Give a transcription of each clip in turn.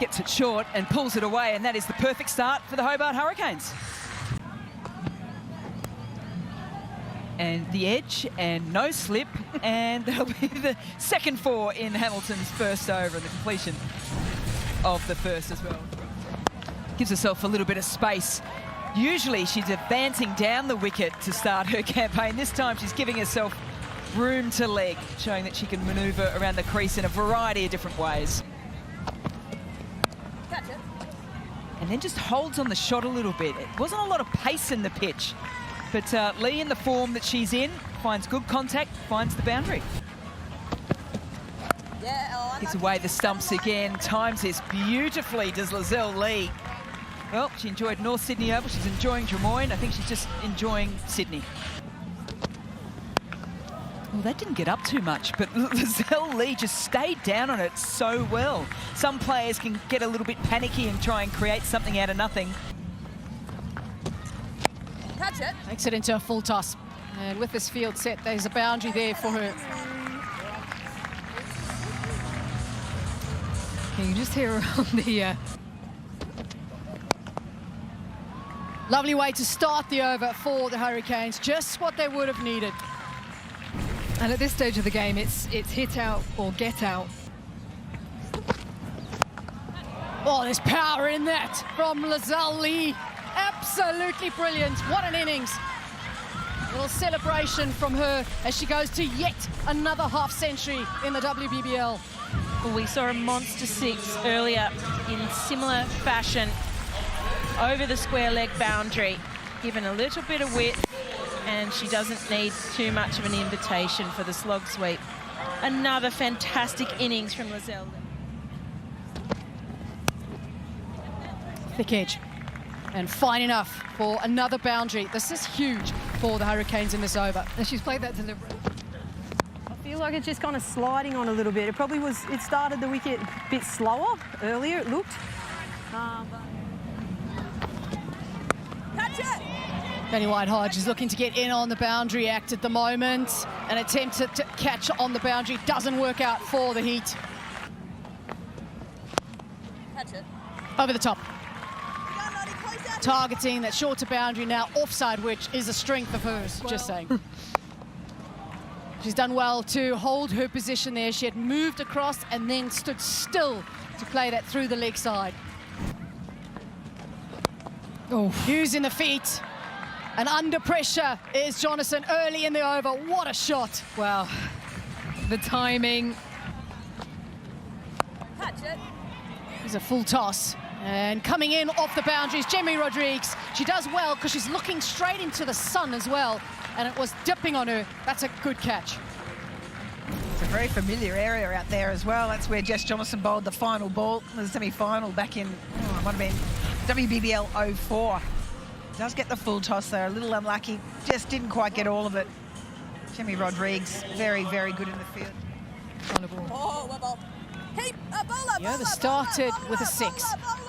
Gets it short and pulls it away, and that is the perfect start for the Hobart Hurricanes. And the edge, and no slip, and that'll be the second 4 in Hamilton's first over, and the completion of the first as well. Gives herself a little bit of space. Usually she's advancing down the wicket to start her campaign. This time she's giving herself room to leg, showing that she can manoeuvre around the crease in a variety of different ways. Catch it. And then just holds on the shot a little bit. It wasn't a lot of pace in the pitch, but Lee, in the form that she's in, finds good contact, finds the boundary. Yeah, Gets away the stumps again, times this beautifully, does Lizelle Lee. Well, she enjoyed North Sydney Oval, she's enjoying Drummoyne. I think she's just enjoying Sydney. Well, that didn't get up too much, but Lizelle Lee just stayed down on it so well. Some players can get a little bit panicky and try and create something out of nothing. catch it. Makes it into a full toss. And with this field set, there's a boundary there for her. Can you just hear her on the... Lovely way to start the over for the Hurricanes. Just what they would have needed. And at this stage of the game, it's hit out or get out. Oh, there's power in that from Lizelle Lee. Absolutely brilliant. What an innings. A little celebration from her as she goes to yet another half-century in the WBBL. Well, we saw a monster 6 earlier in similar fashion over the square leg boundary, given a little bit of width, and she doesn't need too much of an invitation for the slog sweep. Another fantastic innings from Lizelle. Thick edge and fine enough for another boundary. This is huge for the Hurricanes in this over. And she's played that deliberate. I feel like it's just kind of sliding on a little bit. It probably was, it started the wicket a bit slower earlier, it looked. Catch it. Danni Wyatt-Hodge is looking to get in on the boundary act at the moment. An attempt to catch on the boundary doesn't work out for the Heat. Catch it. Over the top. Targeting that shorter boundary now, offside, which is a strength of hers, well, just saying. She's done well to hold her position there. She had moved across and then stood still to play that through the leg side. Oh, using the feet. And under pressure is Jonassen early in the over. What a shot. Well, the timing. Catch it. It's a full toss. And coming in off the boundaries, Jemmy Rodrigues. She does well because she's looking straight into the sun as well. And it was dipping on her. That's a good catch. It's a very familiar area out there as well. That's where Jess Jonassen bowled the final ball, the semi-final back in, it might have been WBBL 04. Does get the full toss there, a little unlucky. Just didn't quite get all of it. Jemmy Rodrigues, very, very good in the field. Oh, well, well. Keep a bowler. The over started with a 6.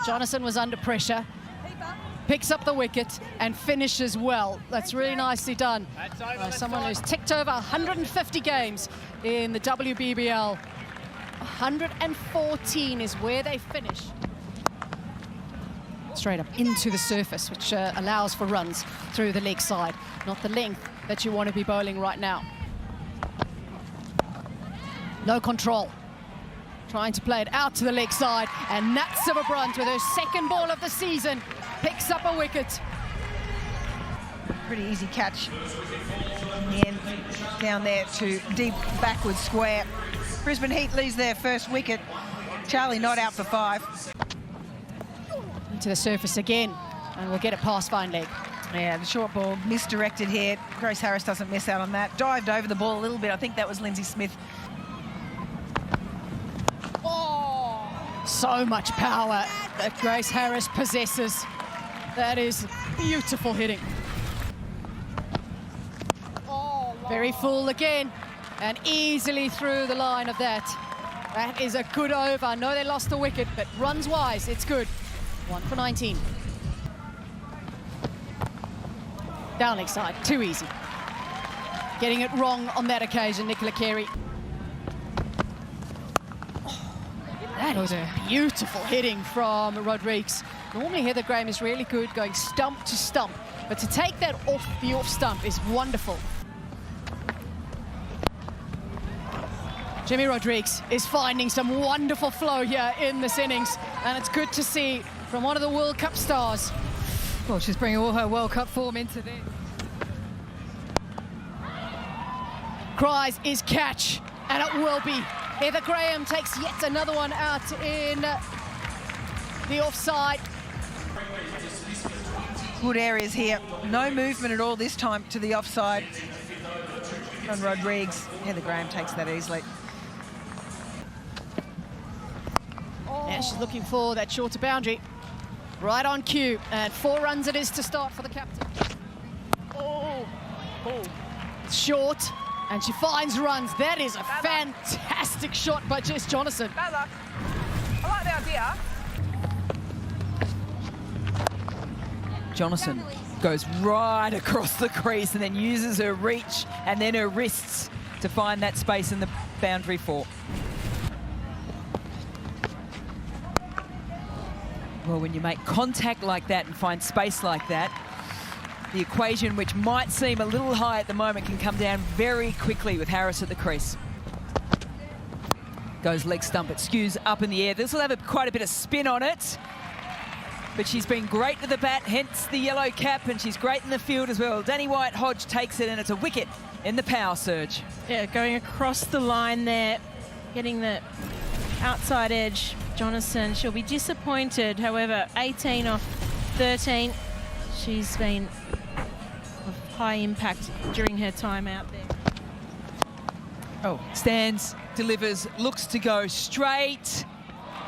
Jonassen was under pressure. Picks up the wicket and finishes well. That's really nicely done. Someone who's ticked over 150 games in the WBBL. 114 is where they finish. Straight up into the surface, which allows for runs through the leg side. Not the length that you want to be bowling right now. No control. Trying to play it out to the leg side, and Nat Silverbrunt with her second ball of the season picks up a wicket. Pretty easy catch in the end, down there to deep backward square. Brisbane Heat leaves their first wicket. Charlie not out for 5. Into the surface again, and we'll get it past fine leg. Yeah, the short ball misdirected here. Grace Harris doesn't miss out on that. Dived over the ball a little bit. I think that was Lindsay Smith. So much power that Grace Harris possesses. That is beautiful hitting. Very full again, and easily through the line of that. That is a good over. I know they lost the wicket, but runs-wise, it's good. 1 for 19. Down leg side, too easy. Getting it wrong on that occasion, Nicola Carey. That That was a beautiful hitting from Rodrigues. Normally Heather Graham is really good going stump to stump, but to take that off the off stump is wonderful. Jimmy Rodrigues is finding some wonderful flow here in this innings, and it's good to see from one of the World Cup stars. Well, she's bringing all her World Cup form into this. Cries is catch, and it will be. Heather Graham takes yet another one out in the offside. Good areas here. No movement at all this time to the offside on Rodrigues. Heather Graham takes that easily. And she's looking for that shorter boundary. Right on cue, and 4 runs it is to start for the captain. It's short, and she finds runs. That is a fantastic shot by Jess Jonassen. I like the idea. Jonassen goes right across the crease and then uses her reach and then her wrists to find that space in the boundary for. Well, when you make contact like that and find space like that, the equation, which might seem a little high at the moment, can come down very quickly with Harris at the crease. Goes leg stump, it skews up in the air. This will have quite a bit of spin on it, but she's been great with the bat, hence the yellow cap, and she's great in the field as well. Danni Wyatt-Hodge takes it, and it's a wicket in the power surge. Yeah, going across the line there, getting the outside edge. Jonassen, she'll be disappointed. However, 18 off 13. She's been of high impact during her time out there. Oh, stands, delivers, looks to go straight,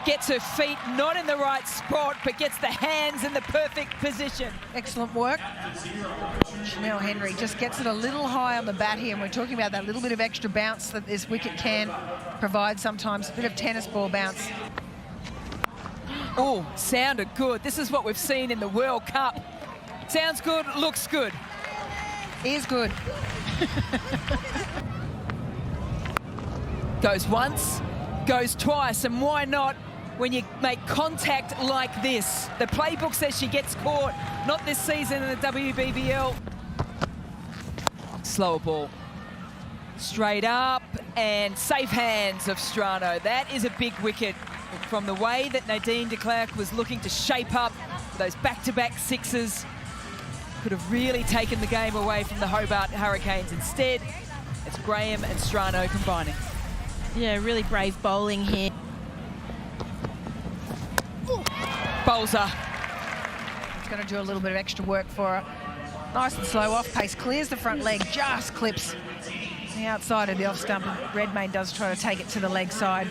gets her feet not in the right spot, but gets the hands in the perfect position. Excellent work. Chanel Henry just gets it a little high on the bat here, and we're talking about that little bit of extra bounce that this wicket can provide sometimes, a bit of tennis ball bounce. Oh, sounded good. This is what we've seen in the World Cup. Sounds good, looks good. Is good. Goes once, goes twice, and why not when you make contact like this? The playbook says she gets caught, not this season in the WBBL. Slower ball. Straight up, and safe hands of Strano. That is a big wicket. From the way that Nadine de Klerk was looking to shape up those back-to-back sixes, could have really taken the game away from the Hobart Hurricanes. Instead, it's Graham and Strano combining. Yeah, really brave bowling here. Bowls her. It's going to do a little bit of extra work for her. Nice and slow off pace, clears the front leg, just clips the outside of the off stump. Redmayne does try to take it to the leg side.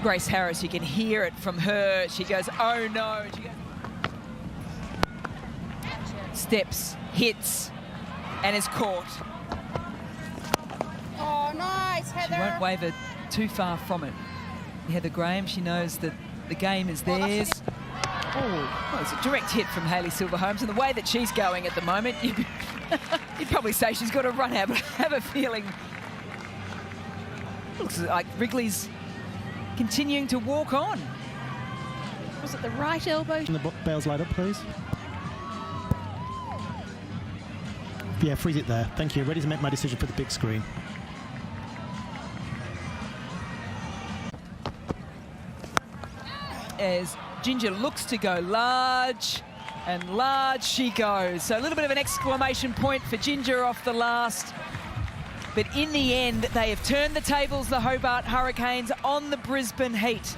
Grace Harris, you can hear it from her. She goes, oh no. She goes, steps, hits, and is caught. Oh, nice, Heather. She won't waver too far from it. Heather Graham, she knows that the game is theirs. Oh, well, it's a direct hit from Hayley Silverholmes, and the way that she's going at the moment, you'd probably say she's got a run out, but I have a feeling looks like Wrigley's continuing to walk on. Was it the right elbow? Can the bails light up, please? Yeah, freeze it there. Thank you. Ready to make my decision for the big screen. As Ginger looks to go large, and large she goes. So a little bit of an exclamation point for Ginger off the last. But in the end, they have turned the tables, the Hobart Hurricanes, on the Brisbane Heat.